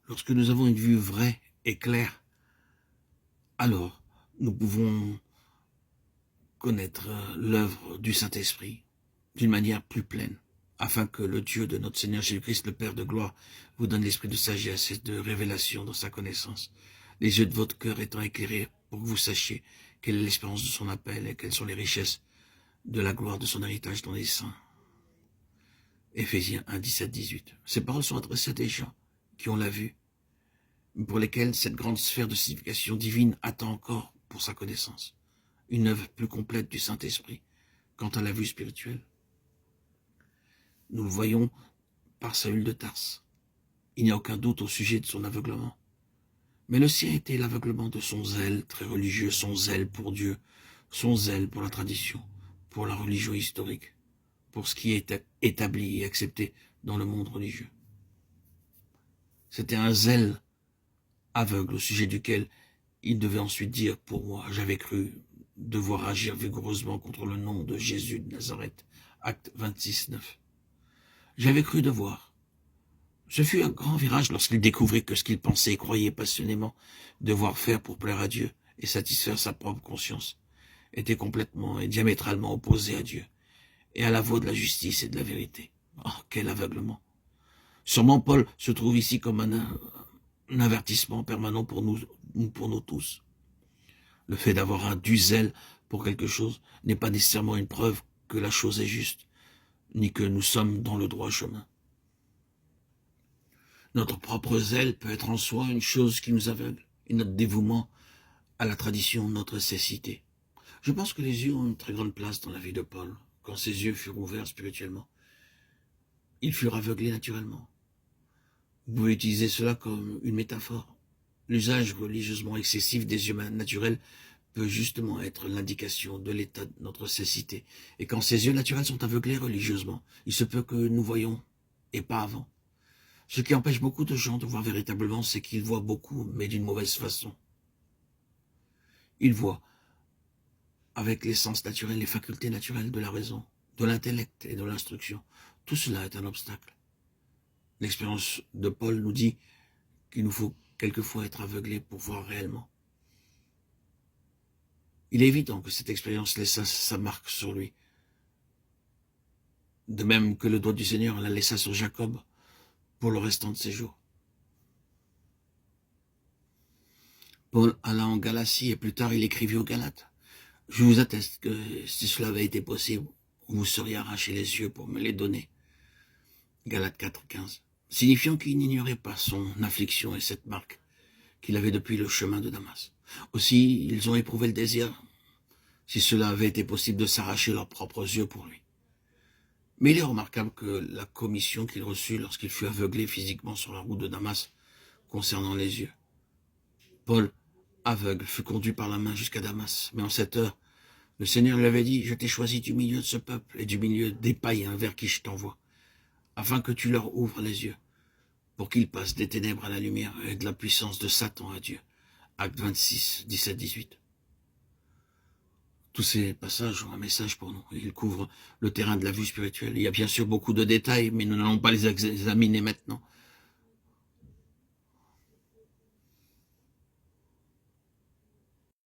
Lorsque nous avons une vue vraie et claire, alors nous pouvons connaître l'œuvre du Saint-Esprit d'une manière plus pleine, afin que le Dieu de notre Seigneur Jésus-Christ, le Père de gloire, vous donne l'esprit de sagesse et de révélation dans sa connaissance, les yeux de votre cœur étant éclairés pour que vous sachiez quelle est l'espérance de son appel et quelles sont les richesses de la gloire de son héritage dans les saints. Éphésiens 1, 17, 18. Ces paroles sont adressées à des gens qui ont la vue, pour lesquels cette grande sphère de signification divine attend encore pour sa connaissance une œuvre plus complète du Saint-Esprit. Quant à la vue spirituelle, nous le voyons par Saül de Tarse. Il n'y a aucun doute au sujet de son aveuglement. Mais le sien était l'aveuglement de son zèle très religieux, son zèle pour Dieu, son zèle pour la tradition, pour la religion historique, pour ce qui est établi et accepté dans le monde religieux. C'était un zèle aveugle au sujet duquel il devait ensuite dire, pour moi, j'avais cru devoir agir vigoureusement contre le nom de Jésus de Nazareth. Acte 26, 9. J'avais cru devoir. Ce fut un grand virage lorsqu'il découvrit que ce qu'il pensait et croyait passionnément devoir faire pour plaire à Dieu et satisfaire sa propre conscience était complètement et diamétralement opposé à Dieu et à la voie de la justice et de la vérité. Oh, quel aveuglement! Sûrement Paul se trouve ici comme un avertissement permanent pour nous tous. Le fait d'avoir un du zèle pour quelque chose n'est pas nécessairement une preuve que la chose est juste, ni que nous sommes dans le droit chemin. Notre propre zèle peut être en soi une chose qui nous aveugle, et notre dévouement à la tradition, notre cécité. Je pense que les yeux ont une très grande place dans la vie de Paul. Quand ses yeux furent ouverts spirituellement, ils furent aveuglés naturellement. Vous pouvez utiliser cela comme une métaphore. L'usage religieusement excessif des yeux naturels peut justement être l'indication de l'état de notre cécité. Et quand ces yeux naturels sont aveuglés religieusement, il se peut que nous voyons, et pas avant. Ce qui empêche beaucoup de gens de voir véritablement, c'est qu'ils voient beaucoup, mais d'une mauvaise façon. Ils voient avec les sens naturels, les facultés naturelles de la raison, de l'intellect et de l'instruction. Tout cela est un obstacle. L'expérience de Paul nous dit qu'il nous faut quelquefois être aveuglés pour voir réellement. Il est évident que cette expérience laissa sa marque sur lui. De même que le doigt du Seigneur la laissa sur Jacob pour le restant de ses jours. Paul alla en Galatie et plus tard il écrivit aux Galates. Je vous atteste que si cela avait été possible, vous seriez arraché les yeux pour me les donner. Galates 4, 15. Signifiant qu'il n'ignorait pas son affliction et cette marque qu'il avait depuis le chemin de Damas. Aussi, ils ont éprouvé le désir, si cela avait été possible, de s'arracher leurs propres yeux pour lui. Mais il est remarquable que la commission qu'il reçut lorsqu'il fut aveuglé physiquement sur la route de Damas concernant les yeux. Paul, aveugle, fut conduit par la main jusqu'à Damas, mais en cette heure, le Seigneur lui avait dit, « Je t'ai choisi du milieu de ce peuple et du milieu des païens vers qui je t'envoie, afin que tu leur ouvres les yeux, pour qu'ils passent des ténèbres à la lumière et de la puissance de Satan à Dieu. » Acte 26, 17, 18. Tous ces passages ont un message pour nous. Ils couvrent le terrain de la vue spirituelle. Il y a bien sûr beaucoup de détails, mais nous n'allons pas les examiner maintenant.